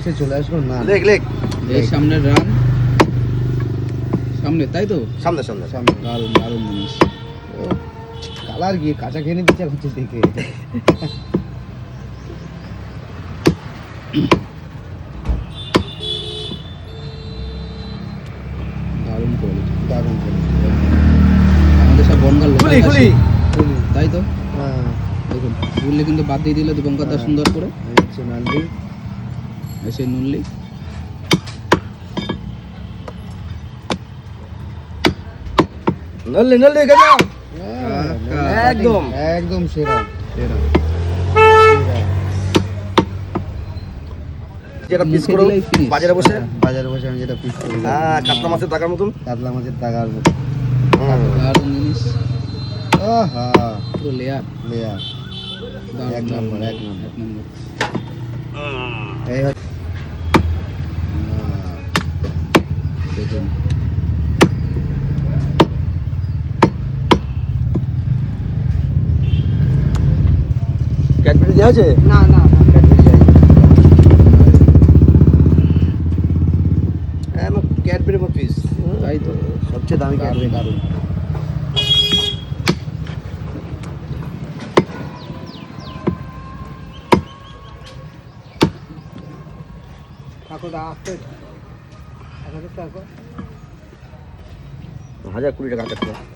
বক্সে চলে আসলো না। লেগ লেগ এই সামনের রান সামনে, তাই তো সামনে সামনে সামনে দারুণ দারুণ জিনিস। কালার গিয়ে কাঁচা খেয়ে নিতে ইচ্ছা করছে দেখে। দারুণ কোয়ালিটি। দারুণ করে। আমাদের সব বনগার লোক, গুলি গুলি তাই তো হ্যাঁ, দেখুন গুললি কিন্তু বাদ দিয়ে দিল দীপঙ্কর দা সুন্দর করে। এই হচ্ছে নান্দি। এসে নুনলি নল্লি নল্লি গেলাম হ্যাঁ, একদম। একদম সেরা সেরা। যেটা পিস মুখে করো দিলেই finish। বাজারে বসে বাজারে বসে আমি যেটা পিস করি, হ্যাঁ কাতলা মাছের টাকার মতন কাতলা মাছের টাকার মতো। দারুণ জিনিস, আহা, পুরো লেয়ার। লেয়ার এক নম্বর, এক নম্বর। এক নম্বর। এই হচ্ছে দেখুন ক্যাডবেরি দেওয়া আছে না না ক্যাডবেরি পিস তাই তো সবচেয়ে দামি দারুণ ক্যাডবেরি। দারুণ। হাজার 20 টাকা কাটবে